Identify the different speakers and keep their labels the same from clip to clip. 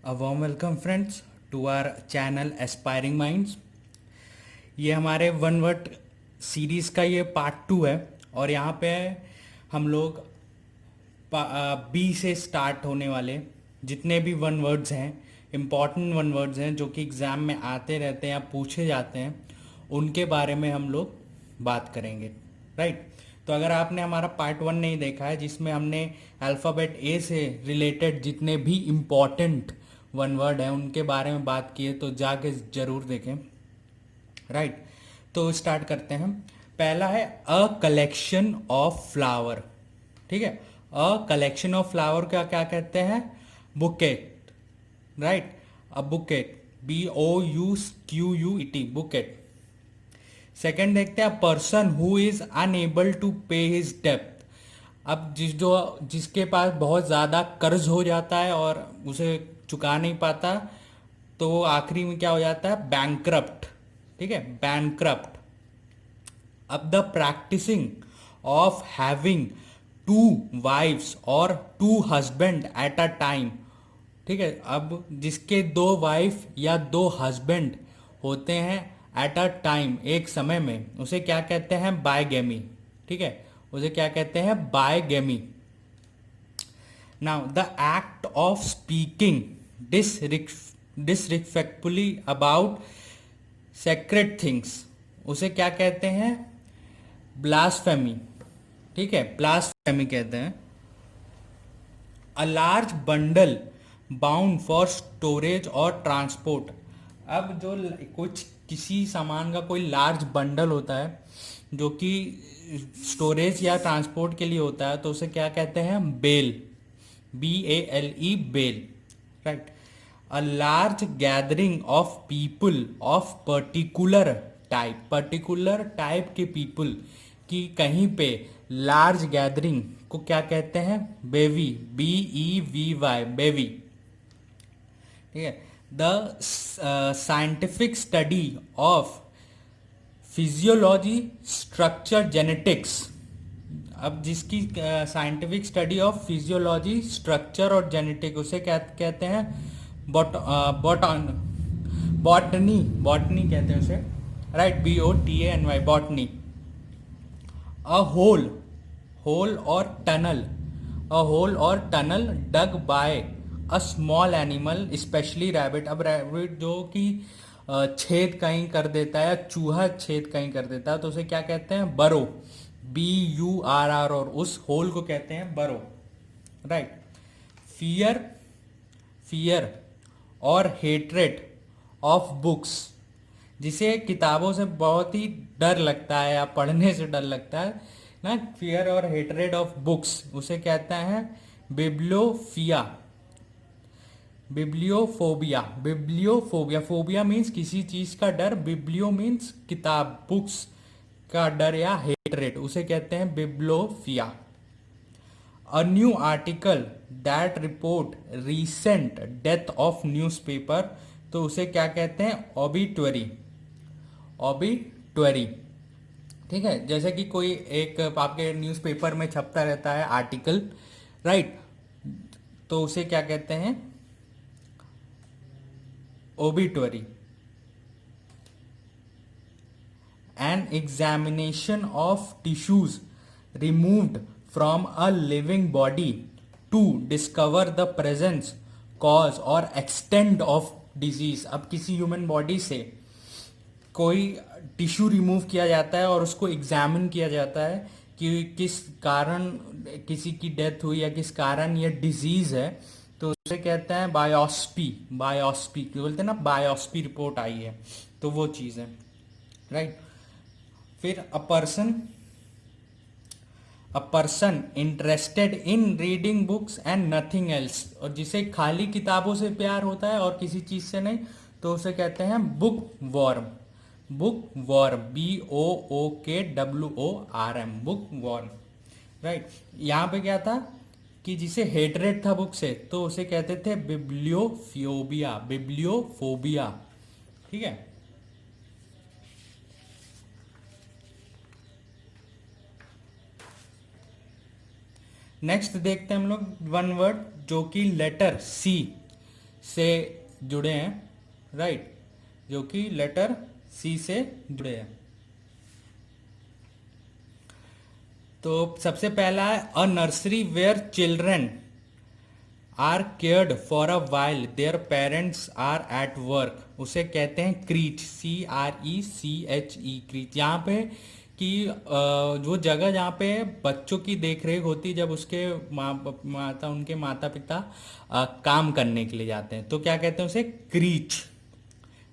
Speaker 1: A warm welcome friends to our channel Aspiring Minds। ये हमारे one word series का ये पार्ट 2 है और यहाँ पे हम लोग बी से स्टार्ट होने वाले जितने भी वन वर्ड्स हैं, इम्पॉर्टेंट वन वर्ड्स हैं जो कि एग्ज़ाम में आते रहते हैं या पूछे जाते हैं, उनके बारे में हम लोग बात करेंगे। राइट। तो अगर आपने हमारा पार्ट 1 नहीं देखा है जिसमें हमने अल्फ़ाबेट ए से रिलेटेड जितने भी इम्पॉर्टेंट वन वर्ड हैं उनके बारे में बात की है तो जाके ज़रूर देखें। राइट। तो स्टार्ट करते हैं। पहला है अ कलेक्शन ऑफ फ्लावर। ठीक है। अ कलेक्शन ऑफ फ्लावर का क्या कहते हैं? Bouquet. Right. A bouquet, BOUQUET, bouquet. Second देखते हैं person who is unable to pay his depth. अब जिसके पास बहुत ज़्यादा कर्ज हो जाता है और उसे चुका नहीं पाता तो वो आखिरी में क्या हो जाता है? बैंक्रप्ट। ठीक है, बैंक्रप्ट। अब the practising of having two wives और two husband at a time. ठीक है, अब जिसके दो वाइफ या दो हस्बैंड होते हैं एट अ टाइम, एक समय में, उसे क्या कहते हैं? बायगेमी। ठीक है, उसे क्या कहते हैं? Bigamy. Now the act of speaking disrespectfully about sacred things, उसे क्या कहते हैं? ब्लास्फेमी। ठीक है, ब्लास्फेमी कहते हैं। A large bundle bound for storage और ट्रांसपोर्ट। अब जो कुछ किसी सामान का कोई लार्ज बंडल होता है जो कि स्टोरेज या ट्रांसपोर्ट के लिए होता है तो उसे क्या कहते हैं? Bale. BALE, bale. Right. A large gathering of people of particular type के पीपल की कहीं पे लार्ज गैदरिंग को क्या कहते हैं? बेवी। BEVY, बेवी। ठीक है। The scientific study of physiology structure genetics. अब जिसकी scientific study of physiology structure और जेनेटिक उसे क्या कहते हैं? बॉटन बॉटनी बॉटनी कहते हैं उसे। Right, BOTANY, botany. A hole और tunnel dug by a small animal specially rabbit. अब रैबिट जो कि छेद कहीं कर देता है या चूहा छेद कहीं कर देता है तो उसे क्या कहते हैं? बरो। BURR, और उस होल को कहते हैं बरो। राइट। फियर फियर और हेट्रेड ऑफ बुक्स, जिसे किताबों से बहुत ही डर लगता है या पढ़ने से डर लगता है ना, फियर और हेट्रेड ऑफ बुक्स, उसे कहते हैं बिब्लियोफिया। बिब्लियोफोबिया फोबिया मीन्स किसी चीज का डर, बिब्लियो मीन्स किताब, बुक्स का डर या हेट्रेड, उसे कहते हैं bibliophobia. A new article that report recent death of newspaper, तो उसे क्या कहते हैं? ऑबिटुअरी। ऑबिटुअरी। ठीक है, जैसे कि कोई एक आपके न्यूज़पेपर में छपता रहता है आर्टिकल। राइट। तो उसे क्या कहते हैं? ओबिटुअरी। An examination of tissues removed from a living body to discover the presence, cause और extent of disease। अब किसी ह्यूमन बॉडी से कोई टिश्यू रिमूव किया जाता है और उसको एग्जामिन किया जाता है कि किस कारण किसी की डेथ हुई या किस कारण ये डिजीज है, तो उसे कहते हैं बायोप्सी। बायोप्सी बोलते हैं ना, बायोप्सी रिपोर्ट आई है, तो वो चीज़ है। राइट। फिर a person interested in reading books and nothing else, और जिसे खाली किताबों से प्यार होता है और किसी चीज से नहीं, तो उसे कहते हैं बुक वॉर्म। बुक वॉर्म, BOOKWORM, बुक वॉर्म। राइट। यहाँ पे क्या था कि जिसे हेटरेट था बुक से तो उसे कहते थे बिब्लियोफोबिया। बिब्लियोफोबिया। ठीक है। नेक्स्ट देखते हैं हम लोग वन वर्ड जो कि लेटर सी से जुड़े हैं, राइट, जो कि लेटर सी से जुड़े हैं। तो सबसे पहला है a nursery where children are cared for a while their parents are at work, उसे कहते हैं क्रीच, CRECHE, क्रीच। यहाँ पे कि जो जगह जहाँ पे बच्चों की देख रेख होती है जब उसके उनके माता पिता काम करने के लिए जाते हैं, तो क्या कहते हैं उसे, creche.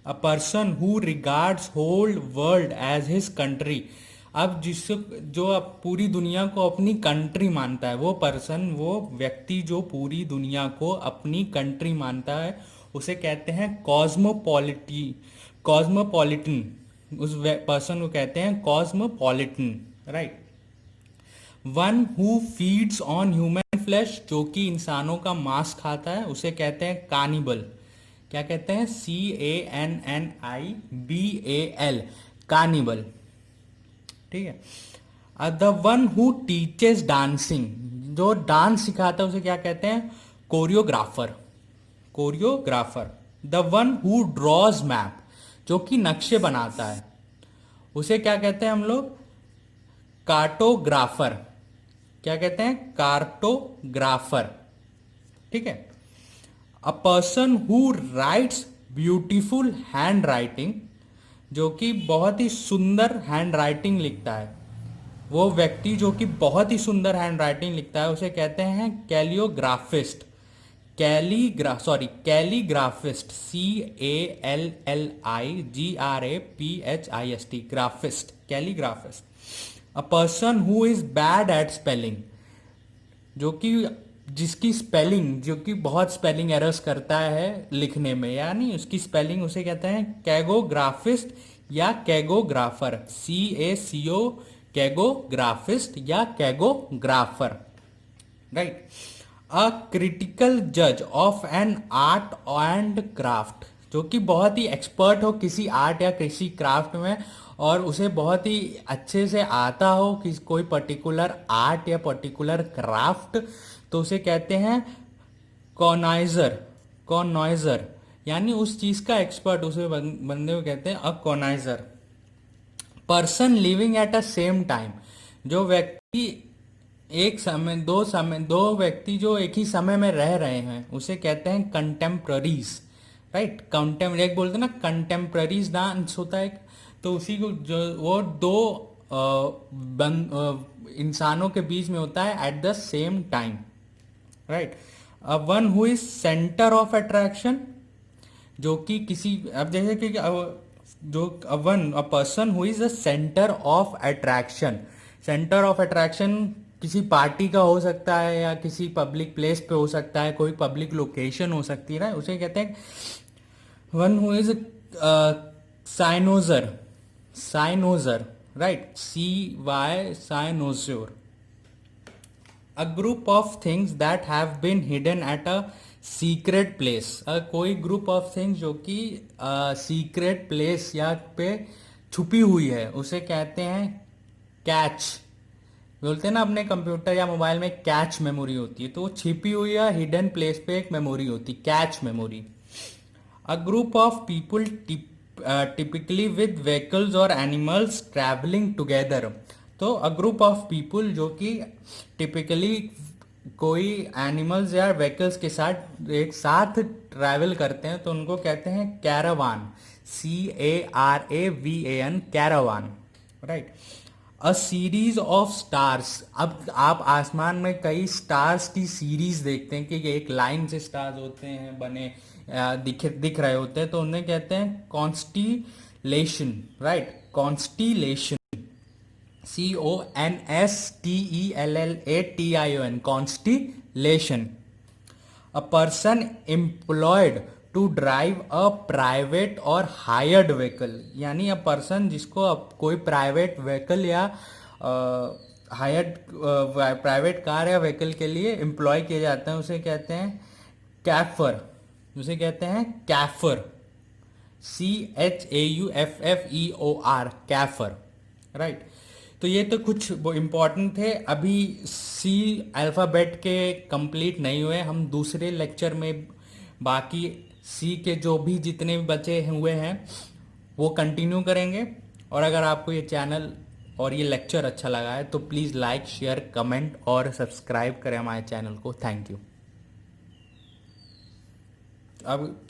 Speaker 1: A person who regards whole world as his country, अब जिस जो अब पूरी दुनिया को अपनी कंट्री मानता है, वो पर्सन, वो व्यक्ति जो पूरी दुनिया को अपनी कंट्री मानता है, उसे कहते हैं कॉस्मोपॉलिटन, उस पर्सन को कहते हैं cosmopolitan, right. One who feeds on human flesh, जो कि इंसानों का मांस खाता है, उसे कहते हैं कानिबल। क्या कहते हैं, CANNIBAL, कानिबल, ठीक है। The one who teaches dancing, जो डांस सिखाता है उसे क्या कहते हैं, choreographer, choreographer. The one who draws map, जो कि नक्शे बनाता है, उसे क्या कहते हैं हम लोग, कार्टोग्राफर। क्या कहते हैं, कार्टोग्राफर, ठीक है। अ person who rights beautiful hand writing, जो कि बहुत ही सुंदर हैंड राइटिंग लिखता है, वो व्यक्ति जो कि बहुत ही सुंदर हैंड राइटिंग लिखता है, उसे कहते हैं calligraphist, calligraphist, CALLIGRAPHIST, graphist, calligraphist. A person who is bad at spelling, जो कि जिसकी स्पेलिंग, जो कि बहुत स्पेलिंग एरर्स करता है लिखने में, यानी उसकी स्पेलिंग, उसे कहते हैं कैगोग्राफिस्ट या कैगोग्राफर, CACO, कैगोग्राफिस्ट या कैगोग्राफर, राइट। अ क्रिटिकल जज of an art and craft, जो कि बहुत ही एक्सपर्ट हो किसी आर्ट या किसी क्राफ्ट में, और उसे बहुत ही अच्छे से आता हो कि कोई पर्टिकुलर आर्ट या पर्टिकुलर क्राफ्ट, तो उसे कहते हैं कॉनाइजर, कॉनॉइजर, यानी उस चीज का एक्सपर्ट, उसे बंदे को कहते हैं a connoisseur. Person living at a same time, जो व्यक्ति दो व्यक्ति जो एक ही समय में रह रहे हैं, उसे कहते हैं कंटेम्प्ररीज, राइट। एक बोलते हैं ना कंटेम्प्ररीज डांस होता है, तो उसी को जो वो दो इंसानों के बीच में होता है at the same time, right. One who is centre of attraction, जो कि किसी, अब जैसे कि जो अ person who is a centre of attraction, centre of attraction किसी पार्टी का हो सकता है या किसी पब्लिक प्लेस पे हो सकता है, कोई पब्लिक लोकेशन हो सकती है ना, उसे कहते हैं one who is cynosure, cynosure, right, CY, cynosure. A group of things that have been hidden at a secret place, कोई ग्रुप ऑफ थिंग्स जो कि सीक्रेट प्लेस या पे छुपी हुई है, उसे कहते हैं कैच। बोलते हैं ना अपने कंप्यूटर या मोबाइल में कैच मेमोरी होती है, तो वो छिपी हुई या हिडन प्लेस पे एक मेमोरी होती है, cache memory. A group of people typically with vehicles और एनिमल्स ट्रैवलिंग टुगेदर, तो अ ग्रुप ऑफ पीपल जो कि टिपिकली कोई एनिमल्स या व्हीकल्स के साथ एक साथ ट्रैवल करते हैं, तो उनको कहते हैं caravan, CARAVAN, caravan, right. A series of stars, अब आप आसमान में कई स्टार्स की सीरीज देखते हैं कि एक लाइन से स्टार्स होते हैं बने, दिख रहे होते हैं, तो उन्हें कहते हैं constellation, right, constellation, CONSTELLATION, constellation. A person employed to drive a private और हायर्ड व्हीकल, यानी अ पर्सन जिसको अब कोई प्राइवेट व्हीकल या हायर्ड प्राइवेट कार या व्हीकल के लिए एम्प्लॉय किए जाते हैं, उसे कहते हैं कैफर, उसे कहते हैं कैफर, CHAUFFEOR, कैफर, राइट। तो ये तो कुछ इंपॉर्टेंट थे। अभी सी अल्फ़ाबेट के कंप्लीट नहीं हुए, हम दूसरे लेक्चर में बाकी सी के जो भी जितने भी बचे हुए हैं वो कंटिन्यू करेंगे। और अगर आपको ये चैनल और ये लेक्चर अच्छा लगा है तो प्लीज़ लाइक शेयर कमेंट और सब्सक्राइब करें हमारे चैनल को। Thank you. अब